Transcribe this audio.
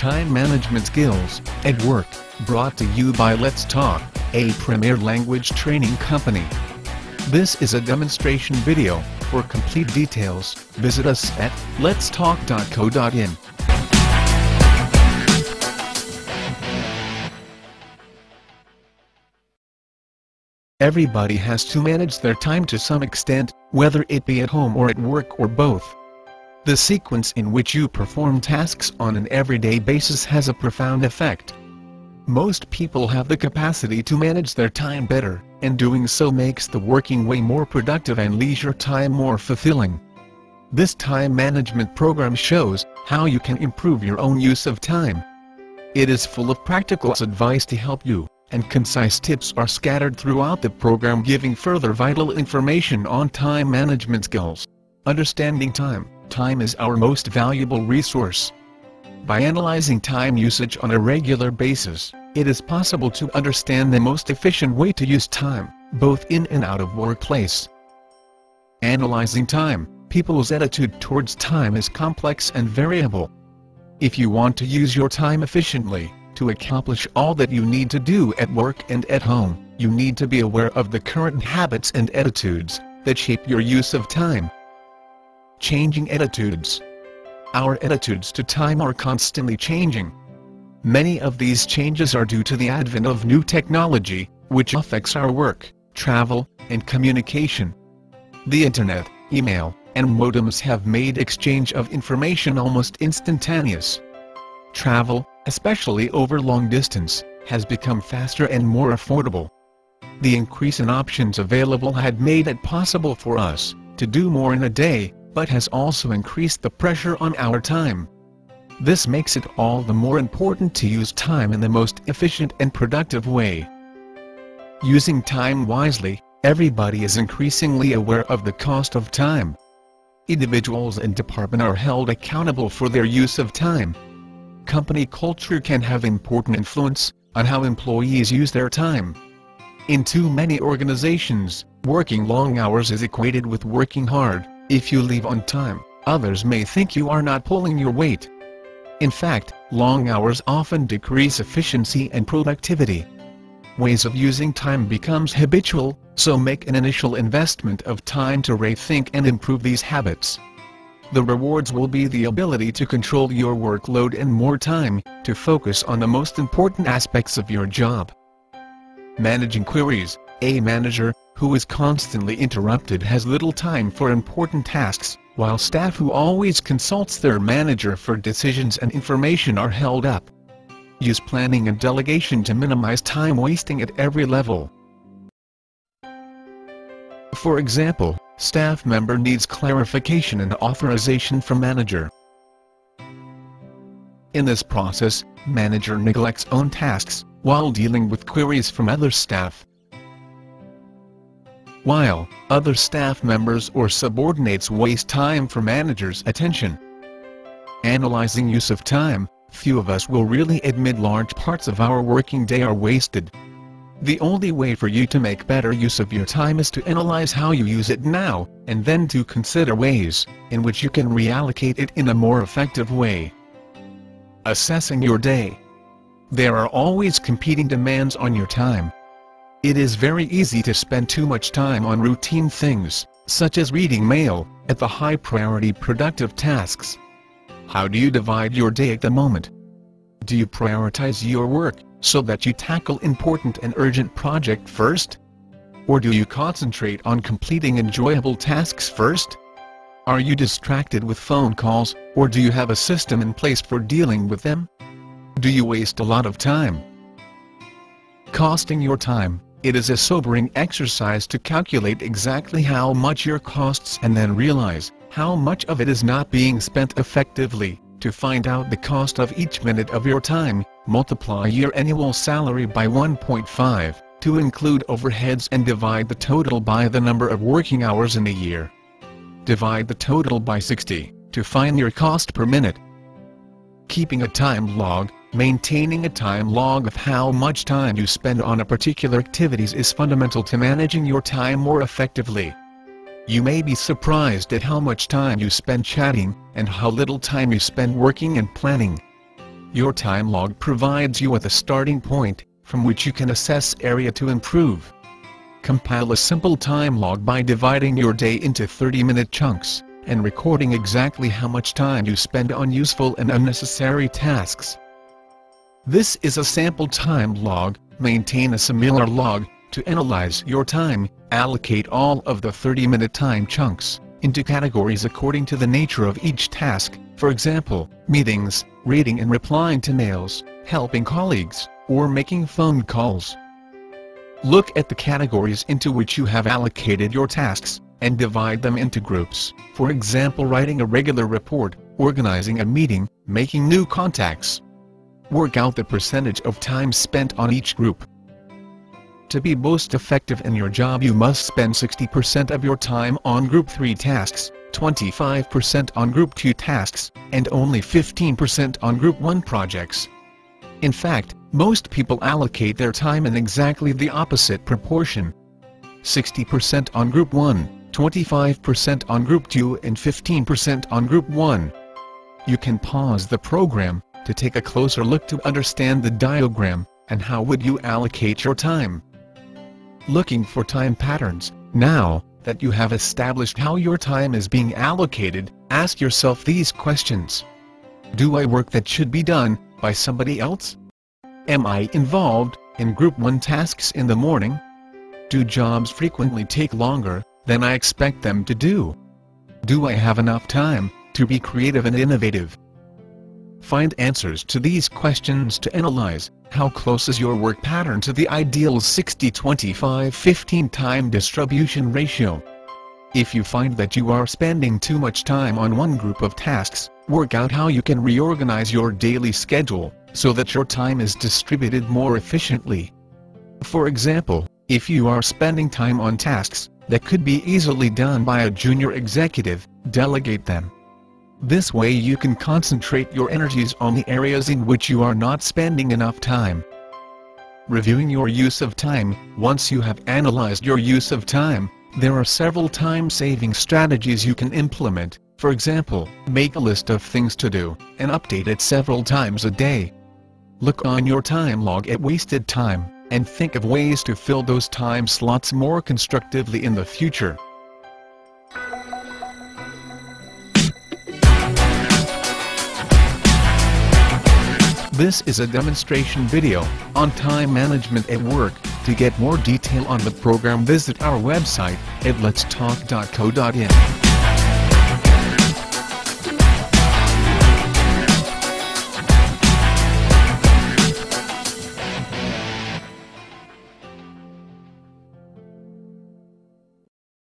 Time Management Skills at Work, brought to you by Let's Talk, a premier language training company. This is a demonstration video. For complete details, visit us at letstalk.co.in. Everybody has to manage their time to some extent, whether it be at home or at work or both. The sequence in which you perform tasks on an everyday basis has a profound effect. Most people have the capacity to manage their time better, and doing so makes the working way more productive and leisure time more fulfilling. This time management program shows how you can improve your own use of time. It is full of practical advice to help you, and concise tips are scattered throughout the program, giving further vital information on time management skills. Understanding time. Time is our most valuable resource. By analyzing time usage on a regular basis, it is possible to understand the most efficient way to use time, both in and out of workplace. Analyzing time. People's attitude towards time is complex and variable. If you want to use your time efficiently, to accomplish all that you need to do at work and at home, you need to be aware of the current habits and attitudes that shape your use of time. Changing attitudes. Our attitudes to time are constantly changing. Many of these changes are due to the advent of new technology, which affects our work, travel, and communication. The internet, email, and modems have made exchange of information almost instantaneous. Travel, especially over long distance, has become faster and more affordable. The increase in options available had made it possible for us to do more in a day, but has also increased the pressure on our time. This makes it all the more important to use time in the most efficient and productive way. Using time wisely. Everybody is increasingly aware of the cost of time. Individuals and departments are held accountable for their use of time. Company culture can have important influence on how employees use their time. In too many organizations, working long hours is equated with working hard. If you leave on time, others may think you are not pulling your weight. In fact, long hours often decrease efficiency and productivity. Ways of using time becomes habitual, so make an initial investment of time to rethink and improve these habits. The rewards will be the ability to control your workload and more time to focus on the most important aspects of your job. Managing queries. A manager who is constantly interrupted has little time for important tasks, while staff who always consults their manager for decisions and information are held up. Use planning and delegation to minimize time wasting at every level. For example, staff member needs clarification and authorization from manager. In this process, manager neglects own tasks while dealing with queries from other staff. While other staff members or subordinates waste time for manager's attention. Analyzing use of time. Few of us will really admit large parts of our working day are wasted. The only way for you to make better use of your time is to analyze how you use it now, and then to consider ways in which you can reallocate it in a more effective way. Assessing your day. There are always competing demands on your time. It is very easy to spend too much time on routine things, such as reading mail, at the high-priority productive tasks. How do you divide your day at the moment? Do you prioritize your work so that you tackle important and urgent projects first? Or do you concentrate on completing enjoyable tasks first? Are you distracted with phone calls, or do you have a system in place for dealing with them? Do you waste a lot of time? Costing your time. It is a sobering exercise to calculate exactly how much your costs and then realize how much of it is not being spent effectively. To find out the cost of each minute of your time, multiply your annual salary by 1.5 to include overheads and divide the total by the number of working hours in a year. Divide the total by 60 to find your cost per minute. Keeping a time log. Maintaining a time log of how much time you spend on a particular activities is fundamental to managing your time more effectively. You may be surprised at how much time you spend chatting, and how little time you spend working and planning. Your time log provides you with a starting point, from which you can assess area to improve. Compile a simple time log by dividing your day into 30-minute chunks, and recording exactly how much time you spend on useful and unnecessary tasks. This is a sample time log. Maintain a similar log to analyze your time. Allocate all of the 30-minute time chunks into categories according to the nature of each task, for example, meetings, reading and replying to mails, helping colleagues, or making phone calls. Look at the categories into which you have allocated your tasks, and divide them into groups, for example writing a regular report, organizing a meeting, making new contacts. Work out the percentage of time spent on each group. To be most effective in your job, you must spend 60% of your time on Group 3 tasks, 25% on Group 2 tasks, and only 15% on Group 1 projects. In fact, most people allocate their time in exactly the opposite proportion. 60% on Group 1, 25% on Group 2 and 15% on Group 1. You can pause the program to take a closer look to understand the diagram, and how would you allocate your time. Looking for time patterns. Now that you have established how your time is being allocated, ask yourself these questions. Do I work that should be done by somebody else? Am I involved in Group 1 tasks in the morning? Do jobs frequently take longer than I expect them to do? Do I have enough time to be creative and innovative? Find answers to these questions to analyze how close is your work pattern to the ideal 60-25-15 time distribution ratio. If you find that you are spending too much time on one group of tasks, work out how you can reorganize your daily schedule so that your time is distributed more efficiently. For example, if you are spending time on tasks that could be easily done by a junior executive, delegate them. This way you can concentrate your energies on the areas in which you are not spending enough time. Reviewing your use of time. Once you have analyzed your use of time, there are several time-saving strategies you can implement. For example, make a list of things to do, and update it several times a day. Look on your time log at wasted time, and think of ways to fill those time slots more constructively in the future. This is a demonstration video on time management at work. To get more detail on the program, visit our website at letstalk.co.in.